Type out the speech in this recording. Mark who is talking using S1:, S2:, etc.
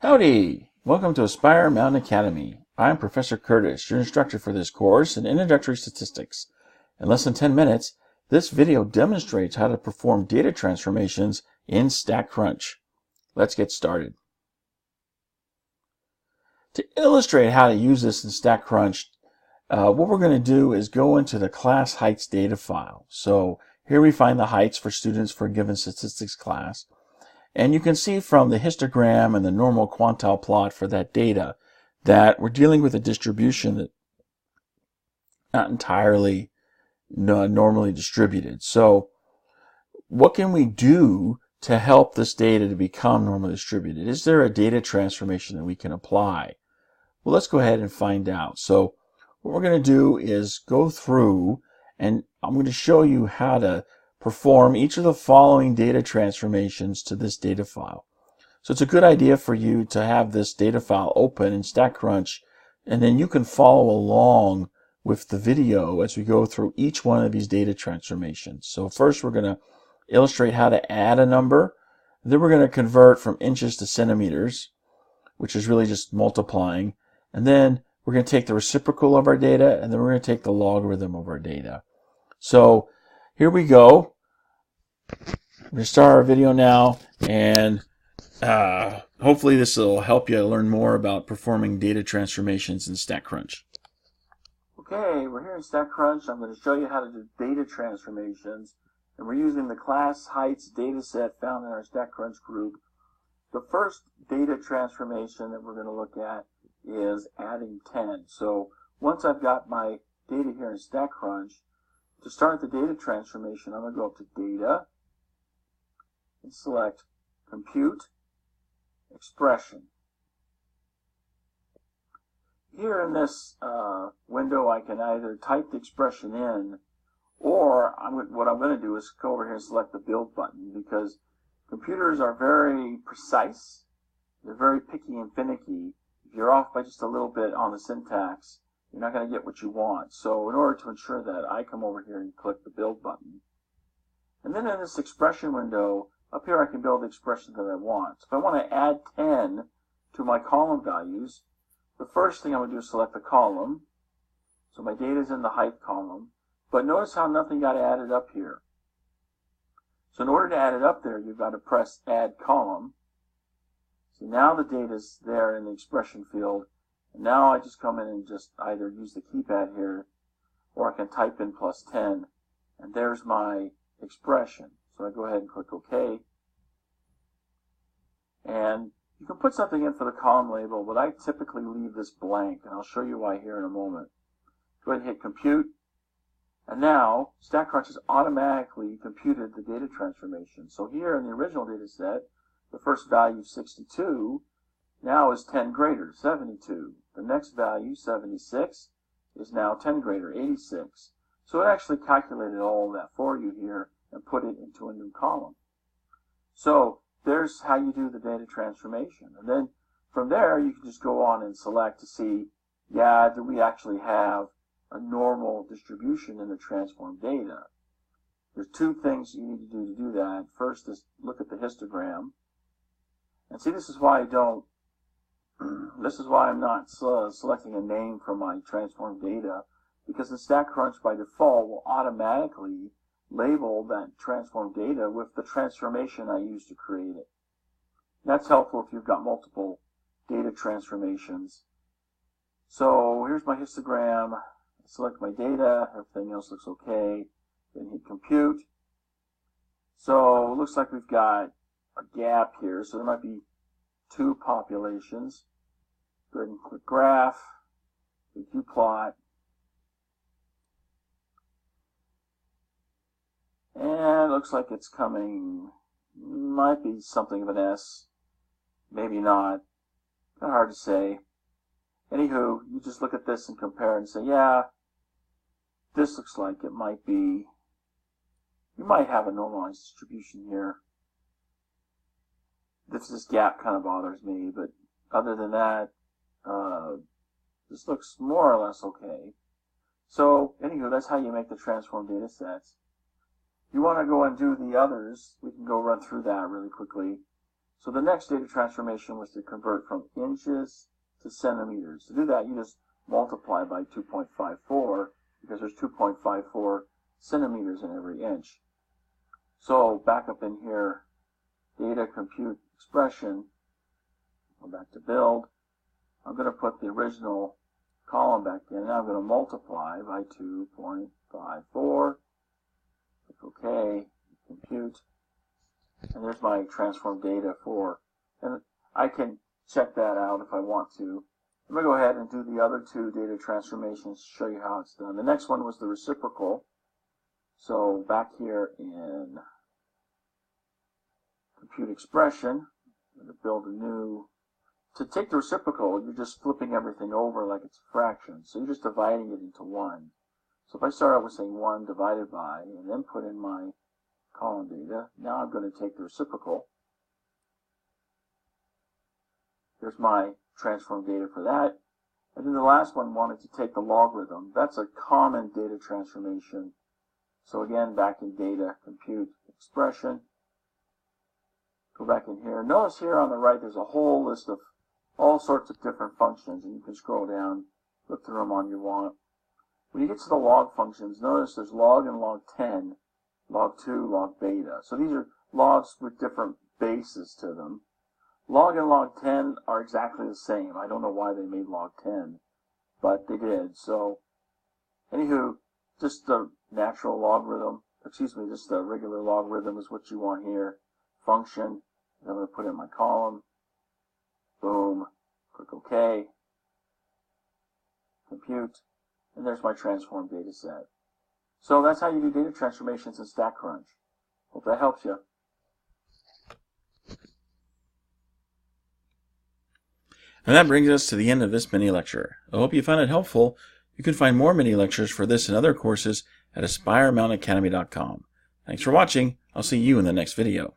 S1: Howdy! Welcome to Aspire Mountain Academy. I'm Professor Curtis, your instructor for this course in Introductory Statistics. In less than 10 minutes, this video demonstrates how to perform data transformations in StatCrunch. Let's get started. To illustrate how to use this in StatCrunch, what we're going to do is go into the class heights data file. So here we find the heights for students for a given statistics class. And you can see from the histogram and the normal quantile plot for that data that we're dealing with a distribution that's not entirely normally distributed. So what can we do to help this data to become normally distributed? Is there a data transformation that we can apply? Well, let's go ahead and find out. So what we're going to do is go through, and I'm going to show you how to perform each of the following data transformations to this data file. So it's a good idea for you to have this data file open in StatCrunch, and then you can follow along with the video as we go through each one of these data transformations. So first we're going to illustrate how to add a number. Then we're going to convert from inches to centimeters, which is really just multiplying. And then we're going to take the reciprocal of our data, and then we're going to take the logarithm of our data. So here we go. We're going to start our video now, and hopefully this will help you learn more about performing data transformations in StatCrunch. Okay, we're here in StatCrunch. I'm going to show you how to do data transformations, and we're using the class heights data set found in our StatCrunch group. The first data transformation that we're going to look at is adding 10. So once I've got my data here in StatCrunch, to start the data transformation, I'm going to go up to Data and select Compute Expression. Here in this window, I can either type the expression in, or what I'm going to do is go over here and select the Build button, because computers are very precise. They're very picky and finicky. If you're off by just a little bit on the syntax, you're not going to get what you want. So in order to ensure that, I come over here and click the Build button. And then in this expression window, up here I can build the expression that I want. So if I want to add 10 to my column values, the first thing I'm going to do is select the column. So my data is in the height column. But notice how nothing got added up here. So in order to add it up there, you've got to press Add Column. So now the data is there in the expression field. And now I just come in and just either use the keypad here, or I can type in +10, and there's my expression. So I go ahead and click OK. And you can put something in for the column label, but I typically leave this blank, and I'll show you why here in a moment. Go ahead and hit Compute. And now StatCrunch has automatically computed the data transformation. So here in the original data set, the first value, 62, now is 10 greater, 72. The next value, 76, is now 10 greater, 86. So it actually calculated all of that for you here and put it into a new column. So there's how you do the data transformation. And then from there, you can just go on and select to see, yeah, do we actually have a normal distribution in the transformed data? There's two things you need to do that. First is look at the histogram. And see, this is why I'm not selecting a name for my transformed data, because the StatCrunch by default will automatically label that transformed data with the transformation I used to create it. That's helpful if you've got multiple data transformations. So here's my histogram. I select my data. Everything else looks okay. Then hit Compute. So it looks like we've got a gap here, so there might be two populations. Go ahead and click Graph, view Plot, and it looks like it's coming, might be something of an S, maybe not, kind of hard to say. Anywho, you just look at this and compare and say, yeah, this looks like it might be, you might have a normalized distribution here. This gap kind of bothers me, but other than that, this looks more or less okay. So, anywho, that's how you make the transformed data sets. If you want to go and do the others, we can go run through that really quickly. So the next data transformation was to convert from inches to centimeters. To do that, you just multiply by 2.54 because there's 2.54 centimeters in every inch. So back up in here, data compute expression, go back to build. I'm going to put the original column back in. Now I'm going to multiply by 2.54. Click OK, compute. And there's my transform data for, and I can check that out if I want to. I'm going to go ahead and do the other two data transformations to show you how it's done. The next one was the reciprocal. So back here in compute expression, I'm going to build a new. To take the reciprocal, you're just flipping everything over like it's a fraction. So you're just dividing it into 1. So if I start out with saying 1 divided by, and then put in my column data, now I'm going to take the reciprocal. Here's my transform data for that. And then the last one wanted to take the logarithm. That's a common data transformation. So again, back in data, compute expression. Go back in here. Notice here on the right there's a whole list of all sorts of different functions, and you can scroll down, look through them on your want. When you get to the log functions, notice there's log and log 10, log 2, log beta. So these are logs with different bases to them. Log and log 10 are exactly the same. I don't know why they made log 10, but they did. So, anywho, just the natural logarithm, just the regular logarithm is what you want here. Function, I'm going to put in my column. Boom, click OK, compute, and there's my transform data set. So that's how you do data transformations in StatCrunch. Hope that helps you.
S2: And that brings us to the end of this mini lecture. I hope you found it helpful. You can find more mini lectures for this and other courses at AspireMountainAcademy.com. Thanks for watching. I'll see you in the next video.